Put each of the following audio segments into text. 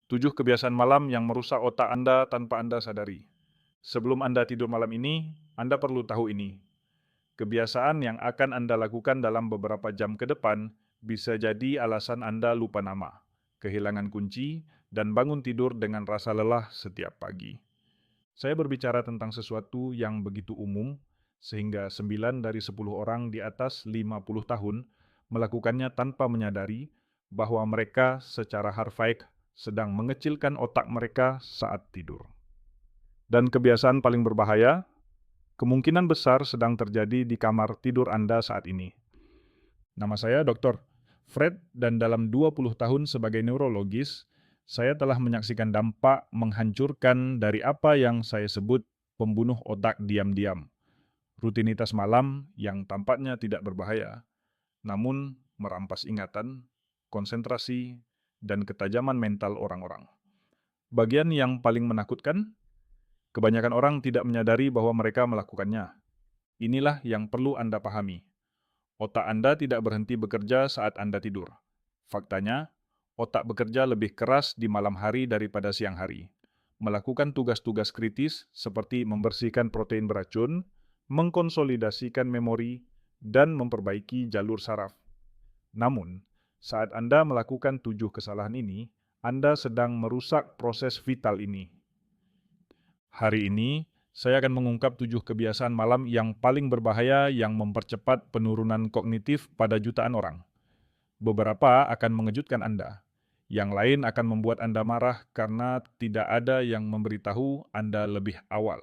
7 kebiasaan malam yang merusak otak Anda tanpa Anda sadari. Sebelum Anda tidur malam ini, Anda perlu tahu ini. Kebiasaan yang akan Anda lakukan dalam beberapa jam ke depan bisa jadi alasan Anda lupa nama, kehilangan kunci, dan bangun tidur dengan rasa lelah setiap pagi. Saya berbicara tentang sesuatu yang begitu umum, sehingga 9 dari 10 orang di atas 50 tahun melakukannya tanpa menyadari bahwa mereka secara harfiah sedang mengecilkan otak mereka saat tidur. Dan kebiasaan paling berbahaya, kemungkinan besar sedang terjadi di kamar tidur Anda saat ini. Nama saya Dr. Fred dan dalam 20 tahun sebagai neurologis, saya telah menyaksikan dampak menghancurkan dari apa yang saya sebut pembunuh otak diam-diam. Rutinitas malam yang tampaknya tidak berbahaya, namun merampas ingatan, konsentrasi, dan ketajaman mental orang-orang. Bagian yang paling menakutkan, kebanyakan orang tidak menyadari bahwa mereka melakukannya. Inilah yang perlu Anda pahami. Otak Anda tidak berhenti bekerja saat Anda tidur. Faktanya, otak bekerja lebih keras di malam hari daripada siang hari. Melakukan tugas-tugas kritis seperti membersihkan protein beracun, mengkonsolidasikan memori, dan memperbaiki jalur saraf. Namun, saat Anda melakukan 7 kesalahan ini, Anda sedang merusak proses vital ini. Hari ini, saya akan mengungkap 7 kebiasaan malam yang paling berbahaya yang mempercepat penurunan kognitif pada jutaan orang. Beberapa akan mengejutkan Anda. Yang lain akan membuat Anda marah karena tidak ada yang memberitahu Anda lebih awal.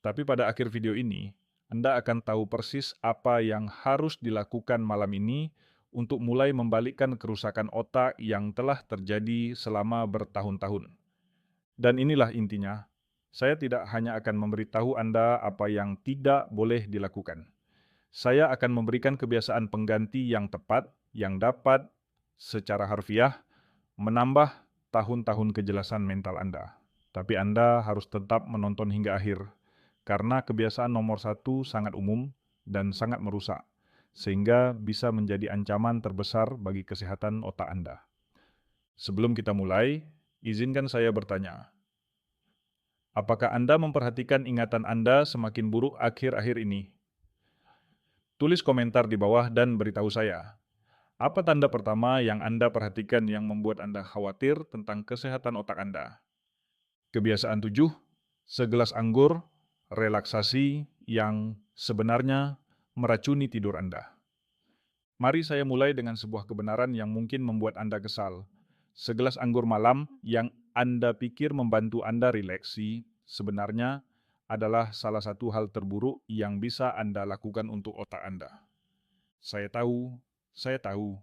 Tapi pada akhir video ini, Anda akan tahu persis apa yang harus dilakukan malam ini untuk mulai membalikkan kerusakan otak yang telah terjadi selama bertahun-tahun. Dan inilah intinya, saya tidak hanya akan memberitahu Anda apa yang tidak boleh dilakukan. Saya akan memberikan kebiasaan pengganti yang tepat, yang dapat secara harfiah menambah tahun-tahun kejelasan mental Anda. Tapi Anda harus tetap menonton hingga akhir, karena kebiasaan nomor 1 sangat umum dan sangat merusak, sehingga bisa menjadi ancaman terbesar bagi kesehatan otak Anda. Sebelum kita mulai, izinkan saya bertanya, apakah Anda memperhatikan ingatan Anda semakin buruk akhir-akhir ini? Tulis komentar di bawah dan beritahu saya. Apa tanda pertama yang Anda perhatikan yang membuat Anda khawatir tentang kesehatan otak Anda? Kebiasaan 7, segelas anggur, relaksasi yang sebenarnya meracuni tidur Anda. Mari saya mulai dengan sebuah kebenaran yang mungkin membuat Anda kesal. Segelas anggur malam yang Anda pikir membantu Anda rileksi, sebenarnya adalah salah satu hal terburuk yang bisa Anda lakukan untuk otak Anda. Saya tahu, saya tahu.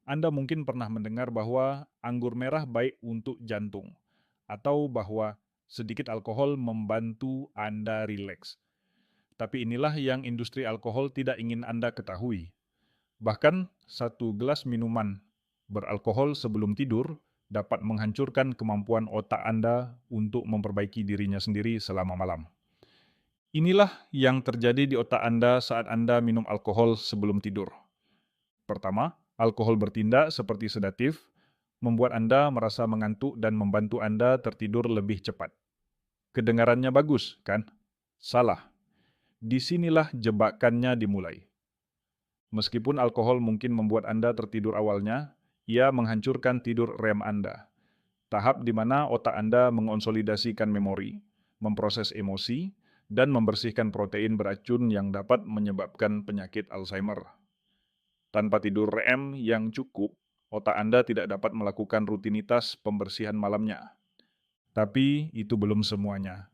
Anda mungkin pernah mendengar bahwa anggur merah baik untuk jantung, atau bahwa sedikit alkohol membantu Anda rileks. Tapi inilah yang industri alkohol tidak ingin Anda ketahui. Bahkan, satu gelas minuman beralkohol sebelum tidur dapat menghancurkan kemampuan otak Anda untuk memperbaiki dirinya sendiri selama malam. Inilah yang terjadi di otak Anda saat Anda minum alkohol sebelum tidur. Pertama, alkohol bertindak seperti sedatif, membuat Anda merasa mengantuk dan membantu Anda tertidur lebih cepat. Kedengarannya bagus, kan? Salah. Disinilah jebakannya dimulai. Meskipun alkohol mungkin membuat Anda tertidur awalnya, ia menghancurkan tidur REM Anda. Tahap di mana otak Anda mengonsolidasikan memori, memproses emosi, dan membersihkan protein beracun yang dapat menyebabkan penyakit Alzheimer. Tanpa tidur REM yang cukup, otak Anda tidak dapat melakukan rutinitas pembersihan malamnya. Tapi itu belum semuanya.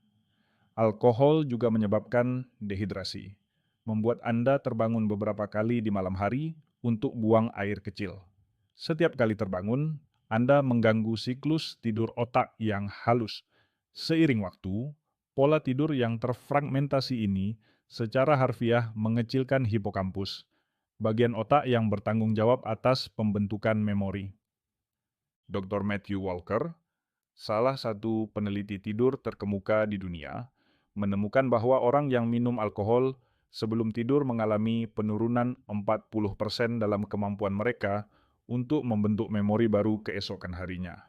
Alkohol juga menyebabkan dehidrasi, membuat Anda terbangun beberapa kali di malam hari untuk buang air kecil. Setiap kali terbangun, Anda mengganggu siklus tidur otak yang halus. Seiring waktu, pola tidur yang terfragmentasi ini secara harfiah mengecilkan hipokampus, bagian otak yang bertanggung jawab atas pembentukan memori. Dr. Matthew Walker, salah satu peneliti tidur terkemuka di dunia, menemukan bahwa orang yang minum alkohol sebelum tidur mengalami penurunan 40% dalam kemampuan mereka untuk membentuk memori baru keesokan harinya.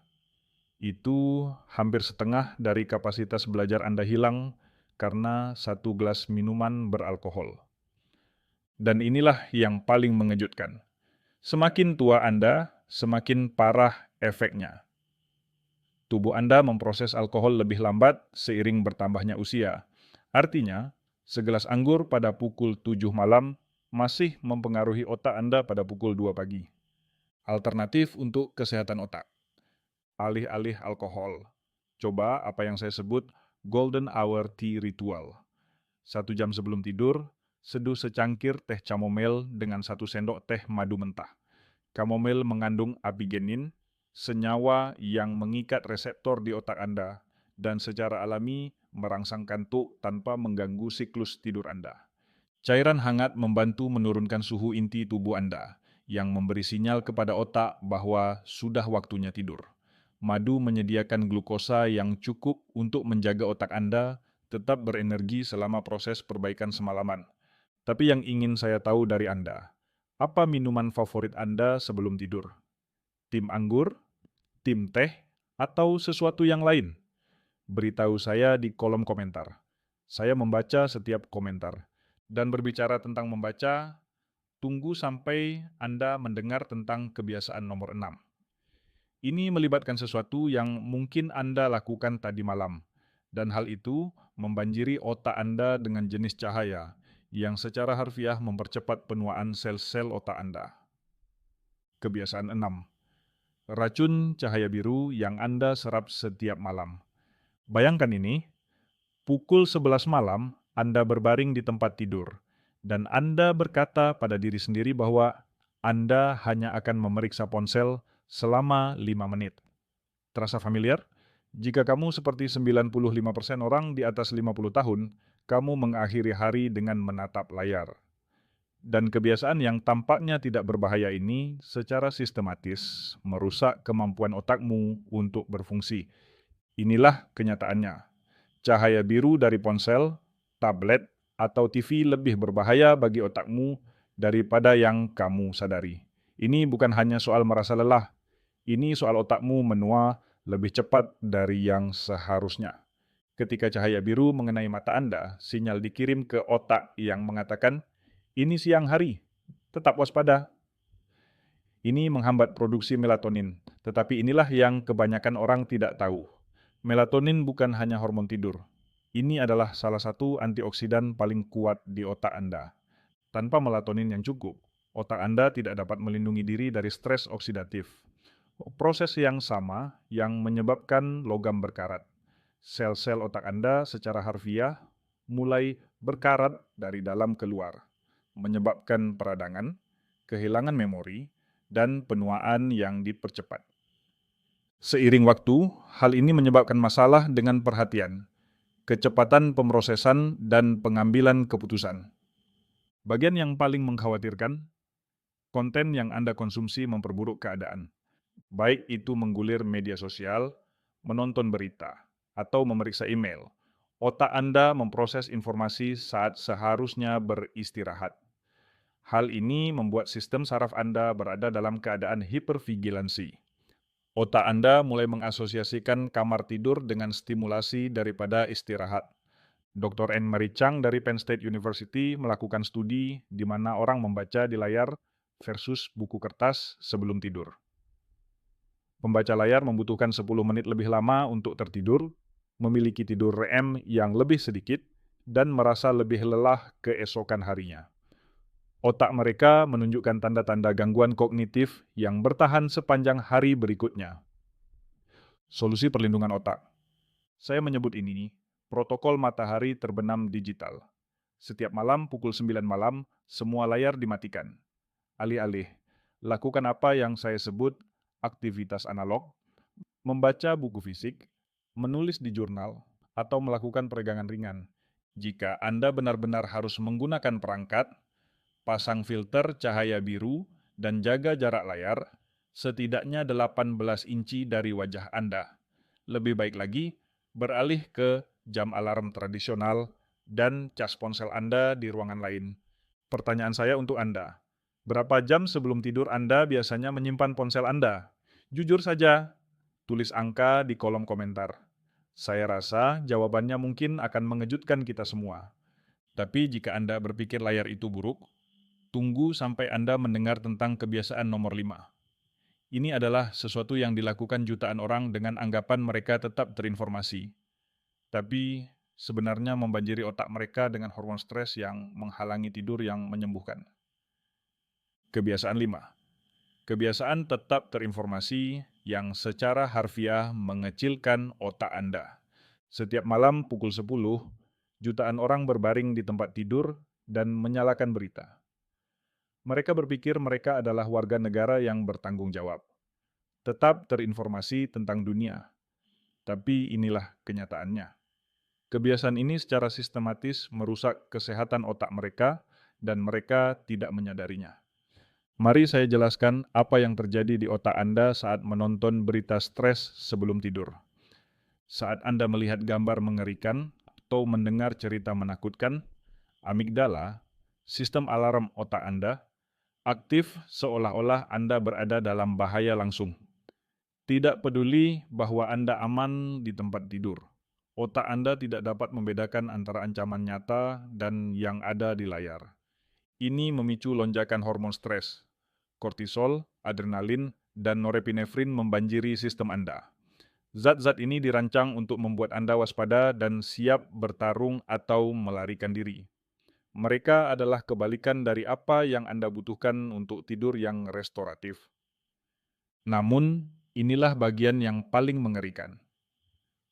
Itu hampir setengah dari kapasitas belajar Anda hilang karena satu gelas minuman beralkohol. Dan inilah yang paling mengejutkan. Semakin tua Anda, semakin parah efeknya. Tubuh Anda memproses alkohol lebih lambat seiring bertambahnya usia. Artinya, segelas anggur pada pukul 7 malam masih mempengaruhi otak Anda pada pukul 2 pagi. Alternatif untuk kesehatan otak. Alih-alih alkohol. Coba apa yang saya sebut Golden Hour Tea Ritual. 1 jam sebelum tidur, seduh secangkir teh chamomile dengan 1 sendok teh madu mentah. Chamomile mengandung abigenin, senyawa yang mengikat reseptor di otak Anda dan secara alami merangsang kantuk tanpa mengganggu siklus tidur Anda. Cairan hangat membantu menurunkan suhu inti tubuh Anda, yang memberi sinyal kepada otak bahwa sudah waktunya tidur. Madu menyediakan glukosa yang cukup untuk menjaga otak Anda tetap berenergi selama proses perbaikan semalaman. Tapi yang ingin saya tahu dari Anda, apa minuman favorit Anda sebelum tidur? Tim anggur, tim teh, atau sesuatu yang lain? Beritahu saya di kolom komentar. Saya membaca setiap komentar. Dan berbicara tentang membaca, tunggu sampai Anda mendengar tentang kebiasaan nomor 6. Ini melibatkan sesuatu yang mungkin Anda lakukan tadi malam, dan hal itu membanjiri otak Anda dengan jenis cahaya yang secara harfiah mempercepat penuaan sel-sel otak Anda. Kebiasaan 6. Racun cahaya biru yang Anda serap setiap malam. Bayangkan ini, pukul 11 malam Anda berbaring di tempat tidur, dan Anda berkata pada diri sendiri bahwa Anda hanya akan memeriksa ponsel selama 5 menit. Terasa familiar? Jika kamu seperti 95% orang di atas 50 tahun, kamu mengakhiri hari dengan menatap layar. Dan kebiasaan yang tampaknya tidak berbahaya ini secara sistematis merusak kemampuan otakmu untuk berfungsi. Inilah kenyataannya. Cahaya biru dari ponsel, tablet, atau TV lebih berbahaya bagi otakmu daripada yang kamu sadari. Ini bukan hanya soal merasa lelah, ini soal otakmu menua lebih cepat dari yang seharusnya. Ketika cahaya biru mengenai mata Anda, sinyal dikirim ke otak yang mengatakan, ini siang hari, tetap waspada. Ini menghambat produksi melatonin, tetapi inilah yang kebanyakan orang tidak tahu. Melatonin bukan hanya hormon tidur. Ini adalah salah satu antioksidan paling kuat di otak Anda. Tanpa melatonin yang cukup, otak Anda tidak dapat melindungi diri dari stres oksidatif. Proses yang sama yang menyebabkan logam berkarat. Sel-sel otak Anda secara harfiah mulai berkarat dari dalam keluar, menyebabkan peradangan, kehilangan memori, dan penuaan yang dipercepat. Seiring waktu, hal ini menyebabkan masalah dengan perhatian, kecepatan pemrosesan, dan pengambilan keputusan. Bagian yang paling mengkhawatirkan, konten yang Anda konsumsi memperburuk keadaan. Baik itu menggulir media sosial, menonton berita, atau memeriksa email. Otak Anda memproses informasi saat seharusnya beristirahat. Hal ini membuat sistem saraf Anda berada dalam keadaan hipervigilansi. Otak Anda mulai mengasosiasikan kamar tidur dengan stimulasi daripada istirahat. Dr. Anne-Marie Chang dari Penn State University melakukan studi di mana orang membaca di layar versus buku kertas sebelum tidur. Pembaca layar membutuhkan 10 menit lebih lama untuk tertidur, memiliki tidur REM yang lebih sedikit, dan merasa lebih lelah keesokan harinya. Otak mereka menunjukkan tanda-tanda gangguan kognitif yang bertahan sepanjang hari berikutnya. Solusi perlindungan otak. Saya menyebut ini protokol matahari terbenam digital. Setiap malam pukul 9 malam, semua layar dimatikan. Alih-alih, lakukan apa yang saya sebut aktivitas analog, membaca buku fisik, menulis di jurnal, atau melakukan peregangan ringan. Jika Anda benar-benar harus menggunakan perangkat, pasang filter cahaya biru dan jaga jarak layar setidaknya 18 inci dari wajah Anda. Lebih baik lagi, beralih ke jam alarm tradisional dan cas ponsel Anda di ruangan lain. Pertanyaan saya untuk Anda, berapa jam sebelum tidur Anda biasanya menyimpan ponsel Anda? Jujur saja, Tulis angka di kolom komentar. Saya rasa jawabannya mungkin akan mengejutkan kita semua. Tapi jika Anda berpikir layar itu buruk, tunggu sampai Anda mendengar tentang kebiasaan nomor 5. Ini adalah sesuatu yang dilakukan jutaan orang dengan anggapan mereka tetap terinformasi. Tapi sebenarnya membanjiri otak mereka dengan hormon stres yang menghalangi tidur yang menyembuhkan. Kebiasaan 5. Kebiasaan tetap terinformasi yang secara harfiah mengecilkan otak Anda. Setiap malam pukul 10, jutaan orang berbaring di tempat tidur dan menyalakan berita. Mereka berpikir mereka adalah warga negara yang bertanggung jawab. Tetap terinformasi tentang dunia. Tapi inilah kenyataannya. Kebiasaan ini secara sistematis merusak kesehatan otak mereka dan mereka tidak menyadarinya. Mari saya jelaskan apa yang terjadi di otak Anda saat menonton berita stres sebelum tidur. Saat Anda melihat gambar mengerikan atau mendengar cerita menakutkan, amigdala, sistem alarm otak Anda, aktif seolah-olah Anda berada dalam bahaya langsung. Tidak peduli bahwa Anda aman di tempat tidur. Otak Anda tidak dapat membedakan antara ancaman nyata dan yang ada di layar. Ini memicu lonjakan hormon stres. Kortisol, adrenalin, dan norepinefrin membanjiri sistem Anda. Zat-zat ini dirancang untuk membuat Anda waspada dan siap bertarung atau melarikan diri. Mereka adalah kebalikan dari apa yang Anda butuhkan untuk tidur yang restoratif. Namun, inilah bagian yang paling mengerikan.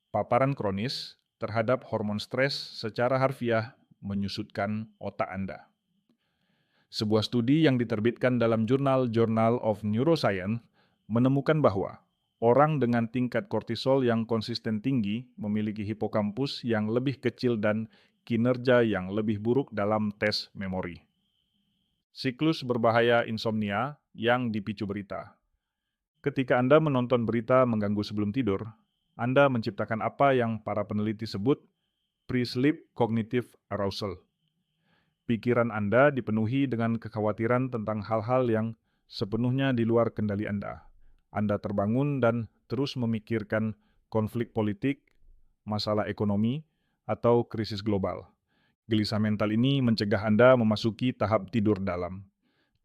Paparan kronis terhadap hormon stres secara harfiah menyusutkan otak Anda. Sebuah studi yang diterbitkan dalam jurnal Journal of Neuroscience menemukan bahwa orang dengan tingkat kortisol yang konsisten tinggi memiliki hipokampus yang lebih kecil dan kinerja yang lebih buruk dalam tes memori. Siklus berbahaya insomnia yang dipicu berita. Ketika Anda menonton berita mengganggu sebelum tidur, Anda menciptakan apa yang para peneliti sebut pre-sleep cognitive arousal. Pikiran Anda dipenuhi dengan kekhawatiran tentang hal-hal yang sepenuhnya di luar kendali Anda. Anda terbangun dan terus memikirkan konflik politik, masalah ekonomi, atau krisis global. Gelisah mental ini mencegah Anda memasuki tahap tidur dalam.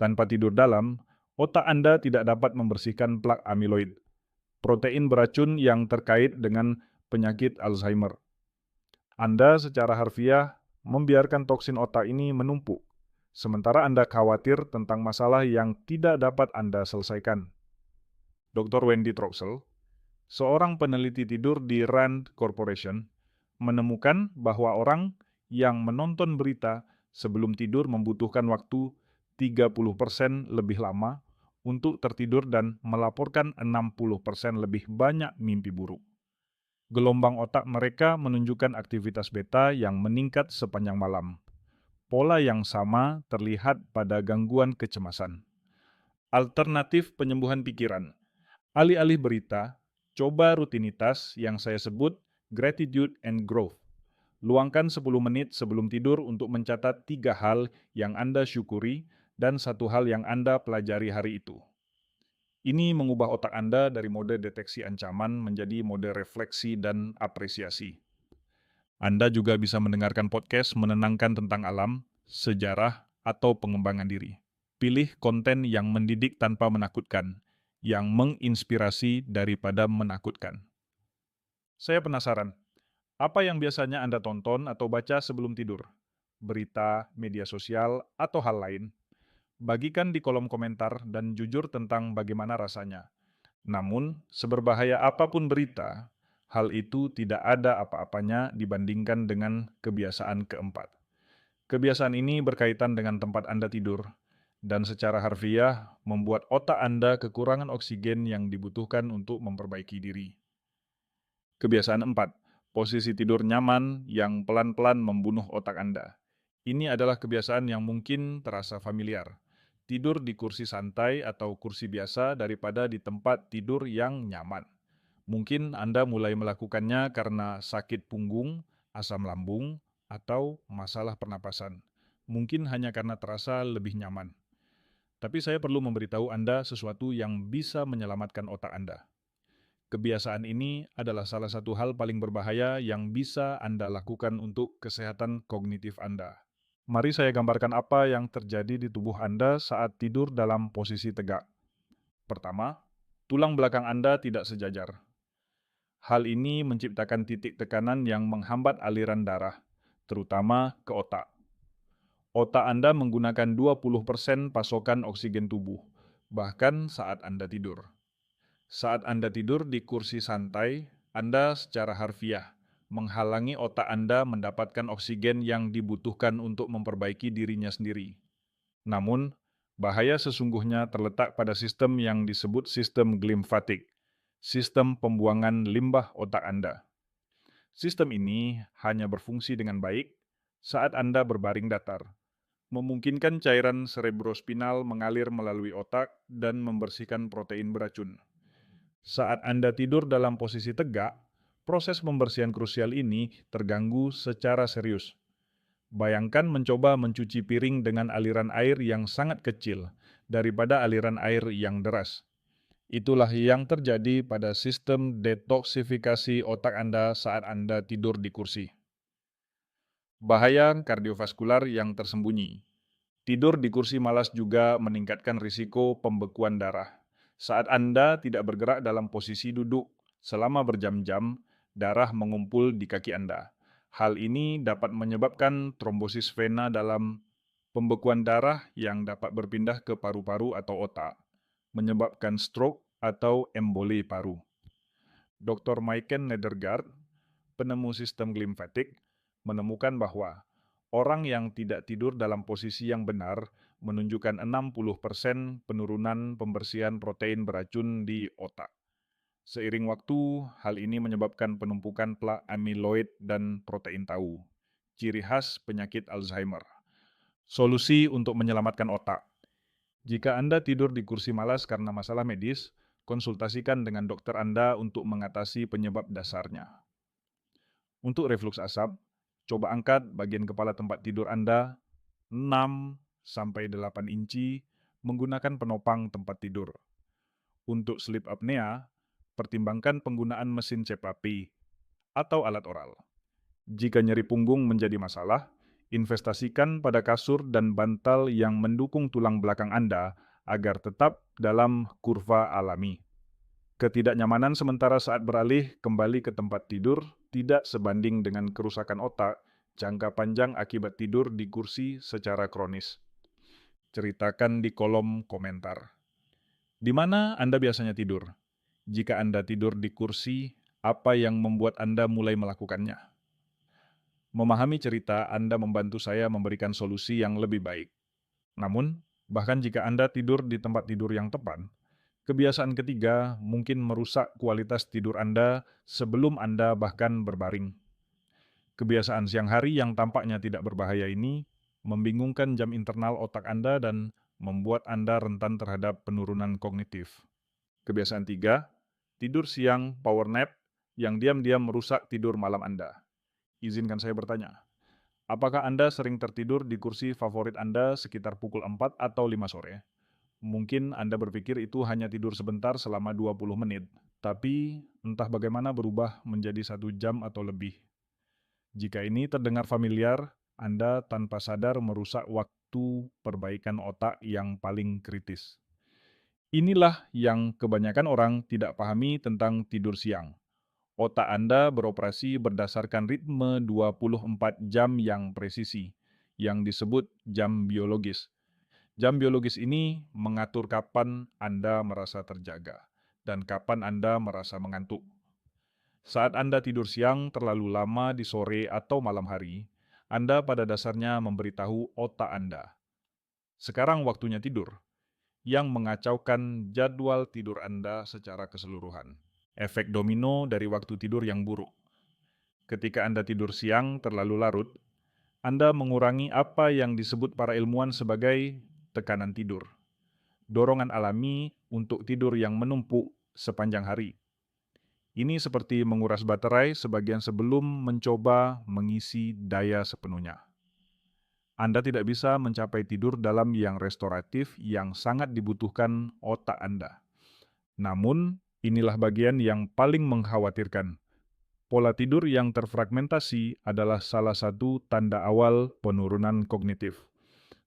Tanpa tidur dalam, otak Anda tidak dapat membersihkan plak amiloid, protein beracun yang terkait dengan penyakit Alzheimer. Anda secara harfiah membiarkan toksin otak ini menumpuk, sementara Anda khawatir tentang masalah yang tidak dapat Anda selesaikan. Dr. Wendy Troxel, seorang peneliti tidur di Rand Corporation, menemukan bahwa orang yang menonton berita sebelum tidur membutuhkan waktu 30% lebih lama untuk tertidur dan melaporkan 60% lebih banyak mimpi buruk. Gelombang otak mereka menunjukkan aktivitas beta yang meningkat sepanjang malam. Pola yang sama terlihat pada gangguan kecemasan. Alternatif penyembuhan pikiran. Alih-alih berita, coba rutinitas yang saya sebut gratitude and growth. Luangkan 10 menit sebelum tidur untuk mencatat 3 hal yang Anda syukuri dan 1 hal yang Anda pelajari hari itu. Ini mengubah otak Anda dari mode deteksi ancaman menjadi mode refleksi dan apresiasi. Anda juga bisa mendengarkan podcast menenangkan tentang alam, sejarah, atau pengembangan diri. Pilih konten yang mendidik tanpa menakutkan, yang menginspirasi daripada menakutkan. Saya penasaran, apa yang biasanya Anda tonton atau baca sebelum tidur? Berita, media sosial, atau hal lain? Bagikan di kolom komentar dan jujur tentang bagaimana rasanya. Namun, seberbahaya apapun berita, hal itu tidak ada apa-apanya dibandingkan dengan kebiasaan keempat. Kebiasaan ini berkaitan dengan tempat Anda tidur, dan secara harfiah membuat otak Anda kekurangan oksigen yang dibutuhkan untuk memperbaiki diri. Kebiasaan 4. Posisi tidur nyaman yang pelan-pelan membunuh otak Anda. Ini adalah kebiasaan yang mungkin terasa familiar. Tidur di kursi santai atau kursi biasa daripada di tempat tidur yang nyaman. Mungkin Anda mulai melakukannya karena sakit punggung, asam lambung, atau masalah pernapasan. Mungkin hanya karena terasa lebih nyaman. Tapi saya perlu memberitahu Anda sesuatu yang bisa menyelamatkan otak Anda. Kebiasaan ini adalah salah satu hal paling berbahaya yang bisa Anda lakukan untuk kesehatan kognitif Anda. Mari saya gambarkan apa yang terjadi di tubuh Anda saat tidur dalam posisi tegak. Pertama, tulang belakang Anda tidak sejajar. Hal ini menciptakan titik tekanan yang menghambat aliran darah, terutama ke otak. Otak Anda menggunakan 20% pasokan oksigen tubuh, bahkan saat Anda tidur. Saat Anda tidur di kursi santai, Anda secara harfiah menghalangi otak Anda mendapatkan oksigen yang dibutuhkan untuk memperbaiki dirinya sendiri. Namun, bahaya sesungguhnya terletak pada sistem yang disebut sistem glimfatik, sistem pembuangan limbah otak Anda. Sistem ini hanya berfungsi dengan baik saat Anda berbaring datar, memungkinkan cairan cerebrospinal mengalir melalui otak dan membersihkan protein beracun. Saat Anda tidur dalam posisi tegak, proses pembersihan krusial ini terganggu secara serius. Bayangkan mencoba mencuci piring dengan aliran air yang sangat kecil daripada aliran air yang deras. Itulah yang terjadi pada sistem detoksifikasi otak Anda saat Anda tidur di kursi. Bahaya kardiovaskular yang tersembunyi. Tidur di kursi malas juga meningkatkan risiko pembekuan darah. Saat Anda tidak bergerak dalam posisi duduk selama berjam-jam, darah mengumpul di kaki Anda. Hal ini dapat menyebabkan trombosis vena dalam pembekuan darah yang dapat berpindah ke paru-paru atau otak, menyebabkan stroke atau emboli paru. Dr. Maiken Nedergaard, penemu sistem glimfatik, menemukan bahwa orang yang tidak tidur dalam posisi yang benar menunjukkan 60% penurunan pembersihan protein beracun di otak. Seiring waktu, hal ini menyebabkan penumpukan plak amiloid dan protein tau, ciri khas penyakit Alzheimer. Solusi untuk menyelamatkan otak. Jika Anda tidur di kursi malas karena masalah medis, konsultasikan dengan dokter Anda untuk mengatasi penyebab dasarnya. Untuk reflux asap, coba angkat bagian kepala tempat tidur Anda 6-8 inci menggunakan penopang tempat tidur. Untuk sleep apnea, pertimbangkan penggunaan mesin CPAP atau alat oral. Jika nyeri punggung menjadi masalah, investasikan pada kasur dan bantal yang mendukung tulang belakang Anda agar tetap dalam kurva alami. Ketidaknyamanan sementara saat beralih kembali ke tempat tidur tidak sebanding dengan kerusakan otak jangka panjang akibat tidur di kursi secara kronis. Ceritakan di kolom komentar. Di mana Anda biasanya tidur? Jika Anda tidur di kursi, apa yang membuat Anda mulai melakukannya? Memahami cerita Anda membantu saya memberikan solusi yang lebih baik. Namun, bahkan jika Anda tidur di tempat tidur yang tepat, kebiasaan ketiga mungkin merusak kualitas tidur Anda sebelum Anda bahkan berbaring. Kebiasaan siang hari yang tampaknya tidak berbahaya ini membingungkan jam internal otak Anda dan membuat Anda rentan terhadap penurunan kognitif. Kebiasaan tiga, tidur siang power nap yang diam-diam merusak tidur malam Anda. Izinkan saya bertanya, apakah Anda sering tertidur di kursi favorit Anda sekitar pukul 4 atau 5 sore? Mungkin Anda berpikir itu hanya tidur sebentar selama 20 menit, tapi entah bagaimana berubah menjadi 1 jam atau lebih. Jika ini terdengar familiar, Anda tanpa sadar merusak waktu perbaikan otak yang paling kritis. Inilah yang kebanyakan orang tidak pahami tentang tidur siang. Otak Anda beroperasi berdasarkan ritme 24 jam yang presisi, yang disebut jam biologis. Jam biologis ini mengatur kapan Anda merasa terjaga dan kapan Anda merasa mengantuk. Saat Anda tidur siang terlalu lama di sore atau malam hari, Anda pada dasarnya memberitahu otak Anda, sekarang waktunya tidur, yang mengacaukan jadwal tidur Anda secara keseluruhan. Efek domino dari waktu tidur yang buruk. Ketika Anda tidur siang terlalu larut, Anda mengurangi apa yang disebut para ilmuwan sebagai tekanan tidur. Dorongan alami untuk tidur yang menumpuk sepanjang hari. Ini seperti menguras baterai sebagian sebelum mencoba mengisi daya sepenuhnya. Anda tidak bisa mencapai tidur dalam yang restoratif yang sangat dibutuhkan otak Anda. Namun, Inilah bagian yang paling mengkhawatirkan. Pola tidur yang terfragmentasi adalah salah satu tanda awal penurunan kognitif.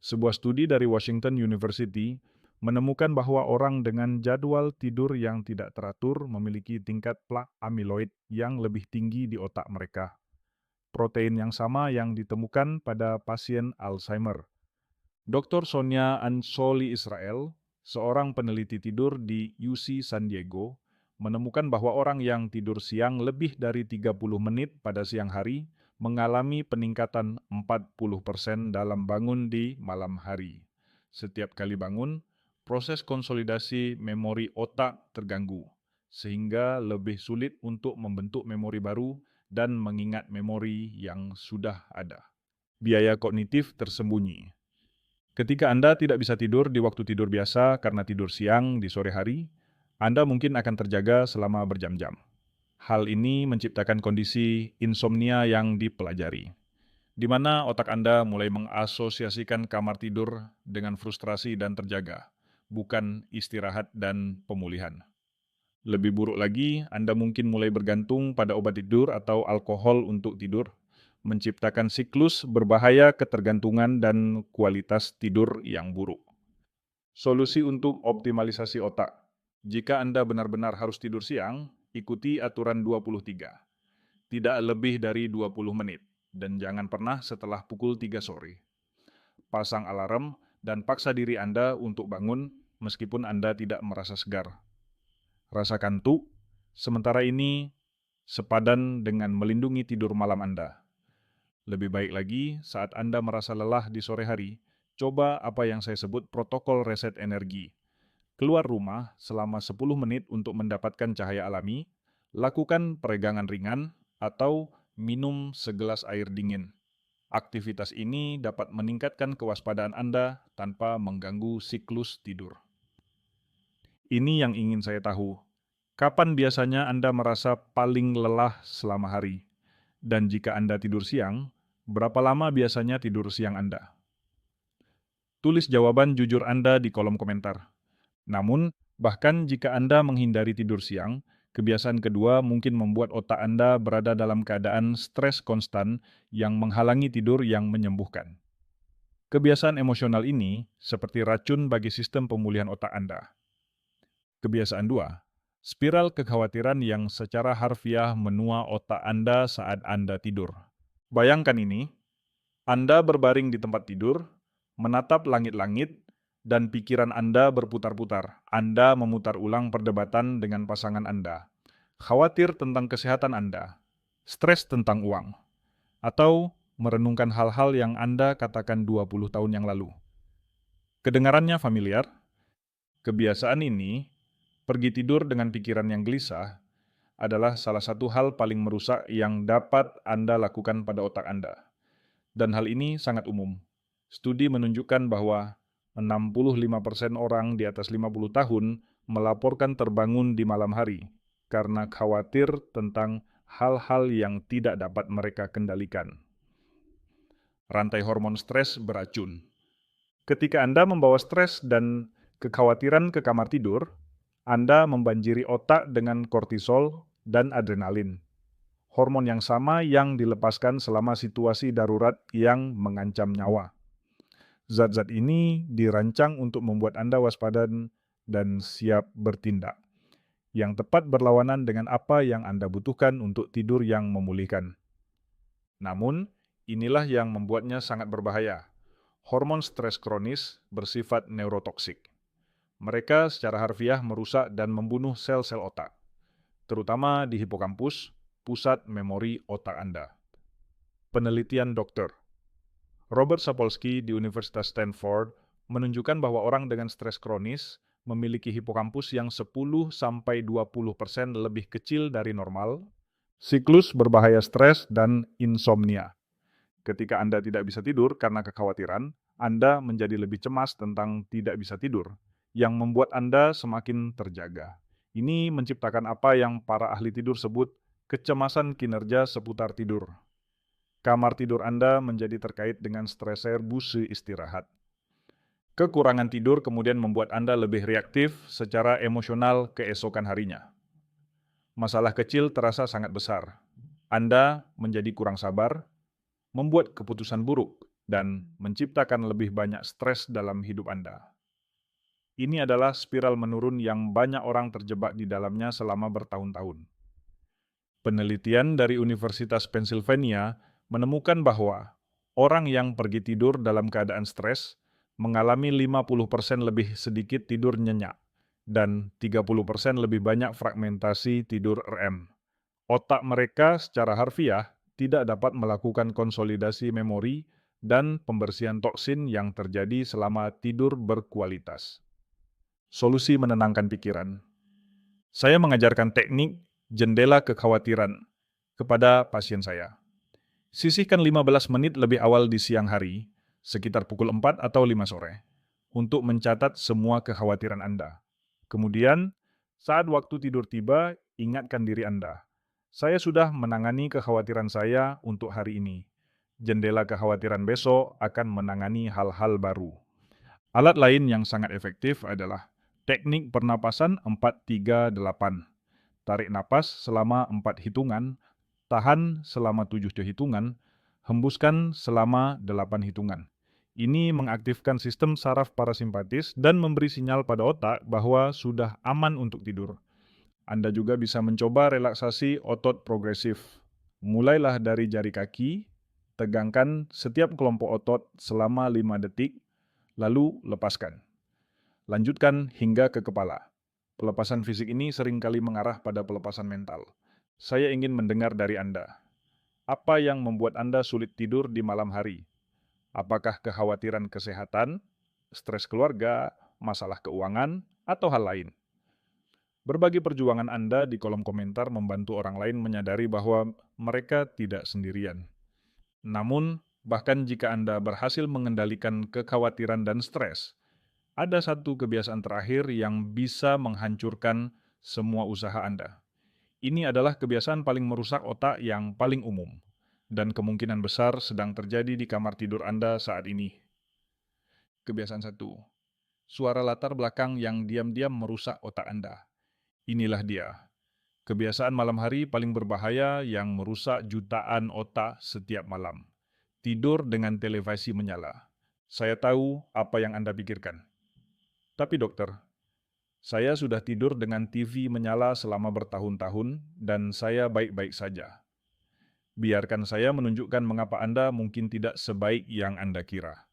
Sebuah studi dari Washington University menemukan bahwa orang dengan jadwal tidur yang tidak teratur memiliki tingkat plak amiloid yang lebih tinggi di otak mereka. Protein yang sama yang ditemukan pada pasien Alzheimer. Dr. Sonia Ansoli Israel, seorang peneliti tidur di UC San Diego, menemukan bahwa orang yang tidur siang lebih dari 30 menit pada siang hari mengalami peningkatan 40% dalam bangun di malam hari. Setiap kali bangun, proses konsolidasi memori otak terganggu, sehingga lebih sulit untuk membentuk memori baru dan mengingat memori yang sudah ada. Biaya kognitif tersembunyi. Ketika Anda tidak bisa tidur di waktu tidur biasa karena tidur siang di sore hari, Anda mungkin akan terjaga selama berjam-jam. Hal ini menciptakan kondisi insomnia yang dipelajari, di mana otak Anda mulai mengasosiasikan kamar tidur dengan frustrasi dan terjaga, bukan istirahat dan pemulihan. Lebih buruk lagi, Anda mungkin mulai bergantung pada obat tidur atau alkohol untuk tidur, menciptakan siklus berbahaya ketergantungan dan kualitas tidur yang buruk. Solusi untuk optimalisasi otak. Jika Anda benar-benar harus tidur siang, ikuti aturan 23. Tidak lebih dari 20 menit, dan jangan pernah setelah pukul 3 sore. Pasang alarm dan paksa diri Anda untuk bangun meskipun Anda tidak merasa segar. Rasa kantuk, sementara ini sepadan dengan melindungi tidur malam Anda. Lebih baik lagi, saat Anda merasa lelah di sore hari, coba apa yang saya sebut protokol reset energi. Keluar rumah selama 10 menit untuk mendapatkan cahaya alami, lakukan peregangan ringan, atau minum segelas air dingin. Aktivitas ini dapat meningkatkan kewaspadaan Anda tanpa mengganggu siklus tidur. Ini yang ingin saya tahu. Kapan biasanya Anda merasa paling lelah selama hari? Dan jika Anda tidur siang, berapa lama biasanya tidur siang Anda? Tulis jawaban jujur Anda di kolom komentar. Namun, bahkan jika Anda menghindari tidur siang, kebiasaan kedua mungkin membuat otak Anda berada dalam keadaan stres konstan yang menghalangi tidur yang menyembuhkan. Kebiasaan emosional ini seperti racun bagi sistem pemulihan otak Anda. Kebiasaan 2. Spiral kekhawatiran yang secara harfiah menua otak Anda saat Anda tidur. Bayangkan ini, Anda berbaring di tempat tidur, menatap langit-langit, dan pikiran Anda berputar-putar. Anda memutar ulang perdebatan dengan pasangan Anda, khawatir tentang kesehatan Anda, stres tentang uang, atau merenungkan hal-hal yang Anda katakan 20 tahun yang lalu. Kedengarannya familiar? Kebiasaan ini, pergi tidur dengan pikiran yang gelisah, adalah salah satu hal paling merusak yang dapat Anda lakukan pada otak Anda. Dan hal ini sangat umum. Studi menunjukkan bahwa 65% orang di atas 50 tahun melaporkan terbangun di malam hari karena khawatir tentang hal-hal yang tidak dapat mereka kendalikan. Rantai hormon stres beracun. Ketika Anda membawa stres dan kekhawatiran ke kamar tidur, Anda membanjiri otak dengan kortisol dan adrenalin, hormon yang sama yang dilepaskan selama situasi darurat yang mengancam nyawa. Zat-zat ini dirancang untuk membuat Anda waspada dan siap bertindak, yang tepat berlawanan dengan apa yang Anda butuhkan untuk tidur yang memulihkan. Namun, inilah yang membuatnya sangat berbahaya. Hormon stres kronis bersifat neurotoksik. Mereka secara harfiah merusak dan membunuh sel-sel otak, terutama di hipokampus, pusat memori otak Anda. Penelitian dokter Robert Sapolsky di Universitas Stanford menunjukkan bahwa orang dengan stres kronis memiliki hipokampus yang 10-20% lebih kecil dari normal, siklus berbahaya stres, dan insomnia. Ketika Anda tidak bisa tidur karena kekhawatiran, Anda menjadi lebih cemas tentang tidak bisa tidur, yang membuat Anda semakin terjaga. Ini menciptakan apa yang para ahli tidur sebut kecemasan kinerja seputar tidur. Kamar tidur Anda menjadi terkait dengan streser busi istirahat. Kekurangan tidur kemudian membuat Anda lebih reaktif secara emosional keesokan harinya. Masalah kecil terasa sangat besar. Anda menjadi kurang sabar, membuat keputusan buruk, dan menciptakan lebih banyak stres dalam hidup Anda. Ini adalah spiral menurun yang banyak orang terjebak di dalamnya selama bertahun-tahun. Penelitian dari Universitas Pennsylvania menemukan bahwa orang yang pergi tidur dalam keadaan stres mengalami 50% lebih sedikit tidur nyenyak dan 30% lebih banyak fragmentasi tidur REM. Otak mereka secara harfiah tidak dapat melakukan konsolidasi memori dan pembersihan toksin yang terjadi selama tidur berkualitas. Solusi menenangkan pikiran. Saya mengajarkan teknik jendela kekhawatiran kepada pasien saya. Sisihkan 15 menit lebih awal di siang hari, sekitar pukul 4 atau 5 sore, untuk mencatat semua kekhawatiran Anda. Kemudian, saat waktu tidur tiba, ingatkan diri Anda. Saya sudah menangani kekhawatiran saya untuk hari ini. Jendela kekhawatiran besok akan menangani hal-hal baru. Alat lain yang sangat efektif adalah teknik pernapasan 4-3-8. Tarik napas selama 4 hitungan, tahan selama 7 hitungan, hembuskan selama 8 hitungan. Ini mengaktifkan sistem saraf parasimpatis dan memberi sinyal pada otak bahwa sudah aman untuk tidur. Anda juga bisa mencoba relaksasi otot progresif. Mulailah dari jari kaki, tegangkan setiap kelompok otot selama 5 detik, lalu lepaskan. Lanjutkan hingga ke kepala. Pelepasan fisik ini seringkali mengarah pada pelepasan mental. Saya ingin mendengar dari Anda. Apa yang membuat Anda sulit tidur di malam hari? Apakah kekhawatiran kesehatan, stres keluarga, masalah keuangan, atau hal lain? Berbagi perjuangan Anda di kolom komentar membantu orang lain menyadari bahwa mereka tidak sendirian. Namun, bahkan jika Anda berhasil mengendalikan kekhawatiran dan stres, ada satu kebiasaan terakhir yang bisa menghancurkan semua usaha Anda. Ini adalah kebiasaan paling merusak otak yang paling umum, dan kemungkinan besar sedang terjadi di kamar tidur Anda saat ini. Kebiasaan 1. Suara latar belakang yang diam-diam merusak otak Anda. Inilah dia. Kebiasaan malam hari paling berbahaya yang merusak jutaan otak setiap malam. Tidur dengan televisi menyala. Saya tahu apa yang Anda pikirkan. Tapi dokter, saya sudah tidur dengan TV menyala selama bertahun-tahun dan saya baik-baik saja. Biarkan saya menunjukkan mengapa Anda mungkin tidak sebaik yang Anda kira.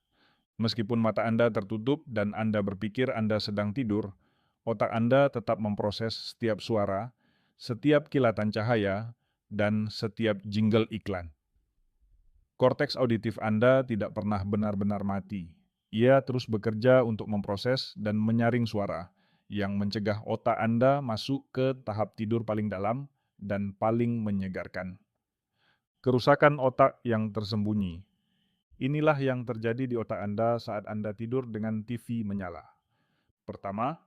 Meskipun mata Anda tertutup dan Anda berpikir Anda sedang tidur, otak Anda tetap memproses setiap suara, setiap kilatan cahaya, dan setiap jingle iklan. Korteks auditif Anda tidak pernah benar-benar mati. Ia terus bekerja untuk memproses dan menyaring suara, yang mencegah otak Anda masuk ke tahap tidur paling dalam dan paling menyegarkan. Kerusakan otak yang tersembunyi. Inilah yang terjadi di otak Anda saat Anda tidur dengan TV menyala. Pertama,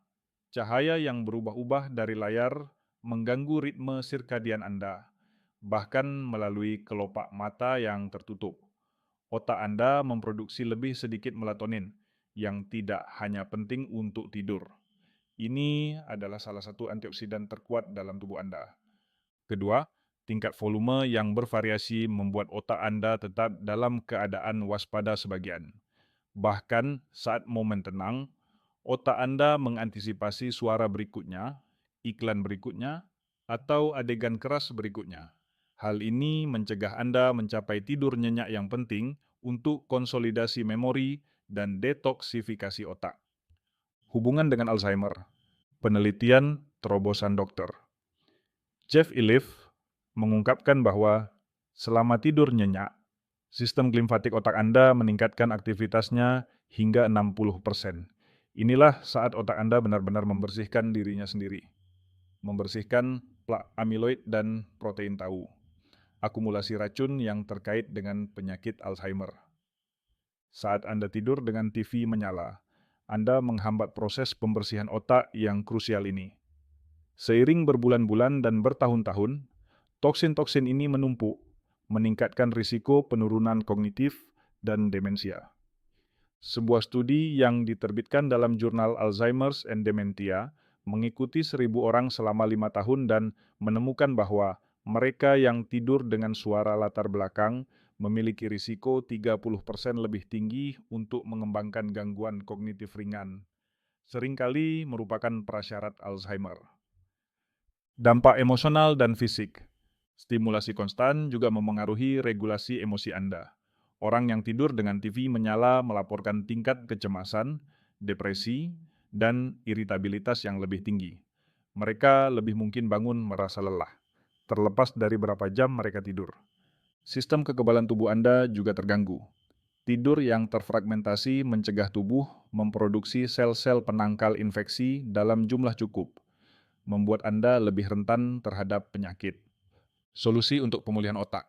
cahaya yang berubah-ubah dari layar mengganggu ritme sirkadian Anda, bahkan melalui kelopak mata yang tertutup. Otak Anda memproduksi lebih sedikit melatonin, yang tidak hanya penting untuk tidur. Ini adalah salah satu antioksidan terkuat dalam tubuh Anda. Kedua, tingkat volume yang bervariasi membuat otak Anda tetap dalam keadaan waspada sebagian. Bahkan saat momen tenang, otak Anda mengantisipasi suara berikutnya, iklan berikutnya, atau adegan keras berikutnya. Hal ini mencegah Anda mencapai tidur nyenyak yang penting untuk konsolidasi memori dan detoksifikasi otak. Hubungan dengan Alzheimer. Penelitian terobosan dokter. Jeff Iliff mengungkapkan bahwa selama tidur nyenyak, sistem limfatik otak Anda meningkatkan aktivitasnya hingga 60%. Inilah saat otak Anda benar-benar membersihkan dirinya sendiri. Membersihkan plak amiloid dan protein tau. Akumulasi racun yang terkait dengan penyakit Alzheimer. Saat Anda tidur dengan TV menyala, Anda menghambat proses pembersihan otak yang krusial ini. Seiring berbulan-bulan dan bertahun-tahun, toksin-toksin ini menumpuk, meningkatkan risiko penurunan kognitif dan demensia. Sebuah studi yang diterbitkan dalam jurnal Alzheimer's and Dementia mengikuti 1.000 orang selama 5 tahun dan menemukan bahwa mereka yang tidur dengan suara latar belakang memiliki risiko 30% lebih tinggi untuk mengembangkan gangguan kognitif ringan, seringkali merupakan prasyarat Alzheimer. Dampak emosional dan fisik. Stimulasi konstan juga memengaruhi regulasi emosi Anda. Orang yang tidur dengan TV menyala melaporkan tingkat kecemasan, depresi, dan iritabilitas yang lebih tinggi. Mereka lebih mungkin bangun merasa lelah, terlepas dari berapa jam mereka tidur. Sistem kekebalan tubuh Anda juga terganggu. Tidur yang terfragmentasi mencegah tubuh memproduksi sel-sel penangkal infeksi dalam jumlah cukup, membuat Anda lebih rentan terhadap penyakit. Solusi untuk pemulihan otak.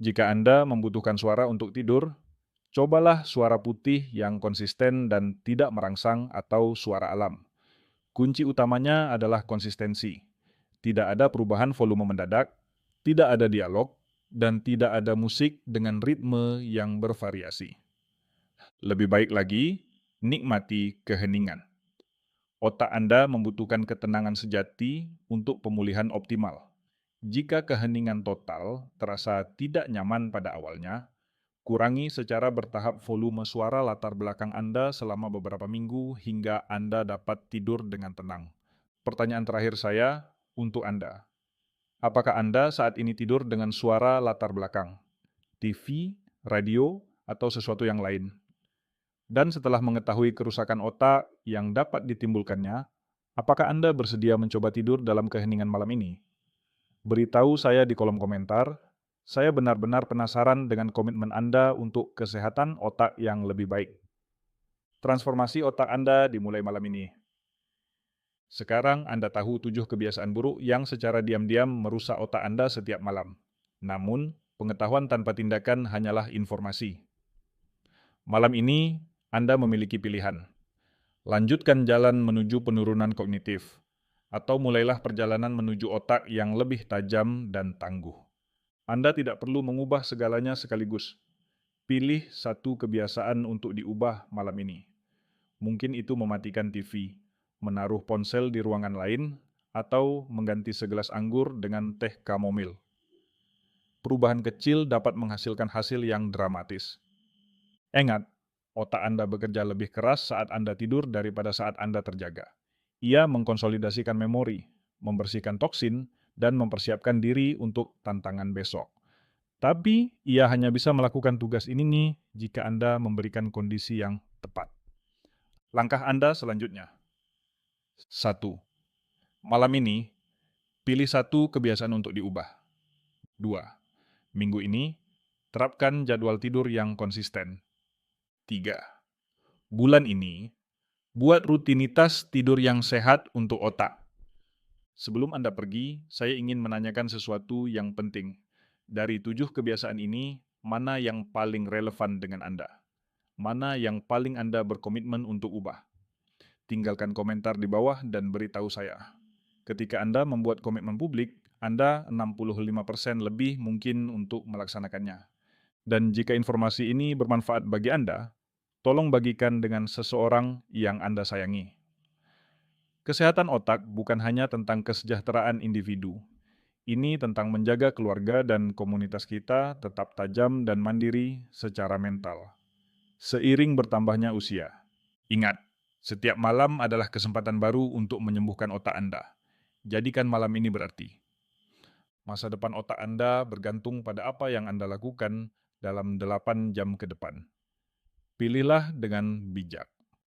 Jika Anda membutuhkan suara untuk tidur, cobalah suara putih yang konsisten dan tidak merangsang atau suara alam. Kunci utamanya adalah konsistensi. Tidak ada perubahan volume mendadak, tidak ada dialog, dan tidak ada musik dengan ritme yang bervariasi. Lebih baik lagi, nikmati keheningan. Otak Anda membutuhkan ketenangan sejati untuk pemulihan optimal. Jika keheningan total terasa tidak nyaman pada awalnya, kurangi secara bertahap volume suara latar belakang Anda selama beberapa minggu hingga Anda dapat tidur dengan tenang. Pertanyaan terakhir saya untuk Anda. Apakah Anda saat ini tidur dengan suara latar belakang, TV, radio, atau sesuatu yang lain? Dan setelah mengetahui kerusakan otak yang dapat ditimbulkannya, apakah Anda bersedia mencoba tidur dalam keheningan malam ini? Beritahu saya di kolom komentar. Saya benar-benar penasaran dengan komitmen Anda untuk kesehatan otak yang lebih baik. Transformasi otak Anda dimulai malam ini. Sekarang Anda tahu 7 kebiasaan buruk yang secara diam-diam merusak otak Anda setiap malam. Namun, pengetahuan tanpa tindakan hanyalah informasi. Malam ini, Anda memiliki pilihan. Lanjutkan jalan menuju penurunan kognitif, atau mulailah perjalanan menuju otak yang lebih tajam dan tangguh. Anda tidak perlu mengubah segalanya sekaligus. Pilih satu kebiasaan untuk diubah malam ini. Mungkin itu mematikan TV, menaruh ponsel di ruangan lain, atau mengganti segelas anggur dengan teh kamomil. Perubahan kecil dapat menghasilkan hasil yang dramatis. Ingat, otak Anda bekerja lebih keras saat Anda tidur daripada saat Anda terjaga. Ia mengkonsolidasikan memori, membersihkan toksin, dan mempersiapkan diri untuk tantangan besok. Tapi, ia hanya bisa melakukan tugas ini nih jika Anda memberikan kondisi yang tepat. Langkah Anda selanjutnya. 1. Malam ini, pilih satu kebiasaan untuk diubah. 2. Minggu ini, terapkan jadwal tidur yang konsisten. 3. Bulan ini, buat rutinitas tidur yang sehat untuk otak. Sebelum Anda pergi, saya ingin menanyakan sesuatu yang penting. Dari 7 kebiasaan ini, mana yang paling relevan dengan Anda? Mana yang paling Anda berkomitmen untuk ubah? Tinggalkan komentar di bawah dan beritahu saya. Ketika Anda membuat komitmen publik, Anda 65% lebih mungkin untuk melaksanakannya. Dan jika informasi ini bermanfaat bagi Anda, tolong bagikan dengan seseorang yang Anda sayangi. Kesehatan otak bukan hanya tentang kesejahteraan individu. Ini tentang menjaga keluarga dan komunitas kita tetap tajam dan mandiri secara mental. Seiring bertambahnya usia. Ingat, setiap malam adalah kesempatan baru untuk menyembuhkan otak Anda. Jadikan malam ini berarti. Masa depan otak Anda bergantung pada apa yang Anda lakukan dalam 8 jam ke depan. Pilihlah dengan bijak.